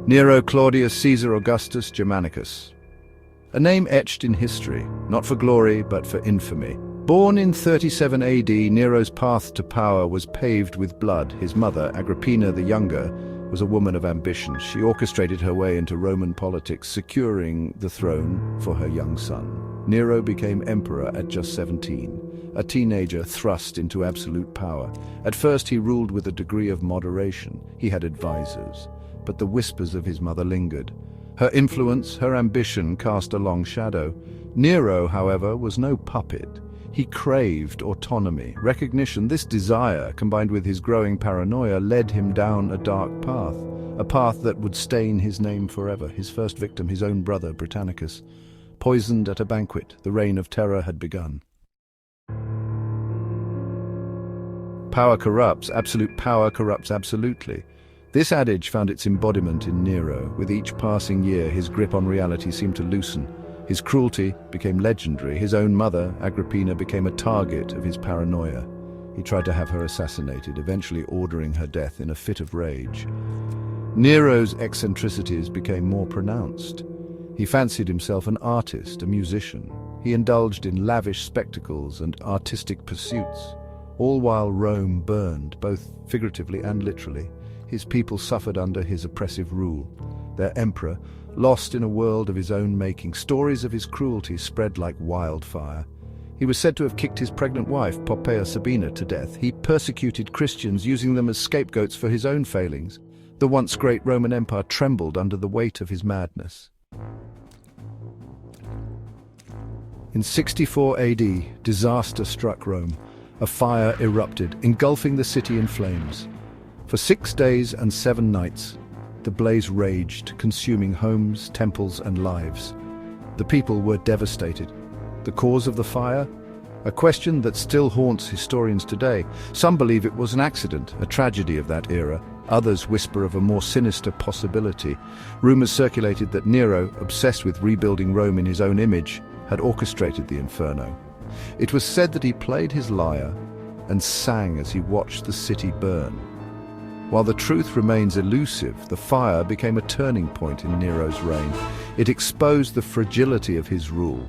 Nero Claudius Caesar Augustus Germanicus. A name etched in history, not for glory but for infamy. Born in 37 AD, Nero's path to power was paved with blood. His mother, Agrippina the Younger, was a woman of ambition. She orchestrated her way into Roman politics, securing the throne for her young son. Nero became emperor at just 17, a teenager thrust into absolute power. At first he ruled with a degree of moderation. He had advisors, but the whispers of his mother lingered. Her influence, her ambition cast a long shadow. Nero, however, was no puppet. He craved autonomy, recognition. This desire, combined with his growing paranoia, led him down a dark path, a path that would stain his name forever. His first victim, his own brother, Britannicus, poisoned at a banquet. The reign of terror had begun. Power corrupts, absolute power corrupts absolutely. This adage found its embodiment in Nero. With each passing year, his grip on reality seemed to loosen. His cruelty became legendary. His own mother, Agrippina, became a target of his paranoia. He tried to have her assassinated, eventually ordering her death in a fit of rage. Nero's eccentricities became more pronounced. He fancied himself an artist, a musician. He indulged in lavish spectacles and artistic pursuits, all while Rome burned, both figuratively and literally. His people suffered under his oppressive rule. Their emperor, lost in a world of his own making, stories of his cruelty spread like wildfire. He was said to have kicked his pregnant wife, Poppaea Sabina, to death. He persecuted Christians, using them as scapegoats for his own failings. The once great Roman Empire trembled under the weight of his madness. In 64 AD, disaster struck Rome. A fire erupted, engulfing the city in flames. For 6 days and 7 nights, the blaze raged, consuming homes, temples, and lives. The people were devastated. The cause of the fire? A question that still haunts historians today. Some believe it was an accident, a tragedy of that era. Others whisper of a more sinister possibility. Rumors circulated that Nero, obsessed with rebuilding Rome in his own image, had orchestrated the inferno. It was said that he played his lyre and sang as he watched the city burn. While the truth remains elusive, the fire became a turning point in Nero's reign. It exposed the fragility of his rule.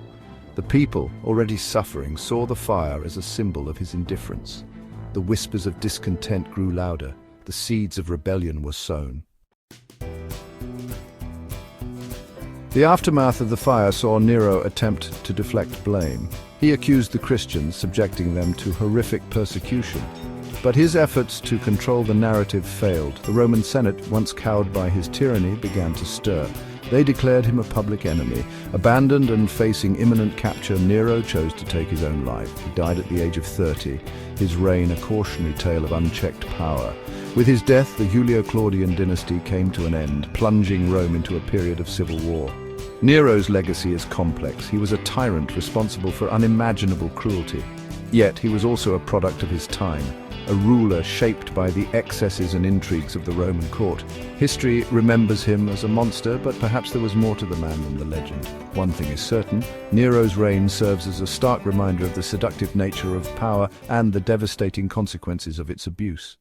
The people, already suffering, saw the fire as a symbol of his indifference. The whispers of discontent grew louder. The seeds of rebellion were sown. The aftermath of the fire saw Nero attempt to deflect blame. He accused the Christians, subjecting them to horrific persecution. But his efforts to control the narrative failed. The Roman Senate, once cowed by his tyranny, began to stir. They declared him a public enemy. Abandoned and facing imminent capture, Nero chose to take his own life. He died at the age of 30, his reign a cautionary tale of unchecked power. With his death, the Julio-Claudian dynasty came to an end, plunging Rome into a period of civil war. Nero's legacy is complex. He was a tyrant responsible for unimaginable cruelty. Yet he was also a product of his time, a ruler shaped by the excesses and intrigues of the Roman court. History remembers him as a monster, but perhaps there was more to the man than the legend. One thing is certain, Nero's reign serves as a stark reminder of the seductive nature of power and the devastating consequences of its abuse.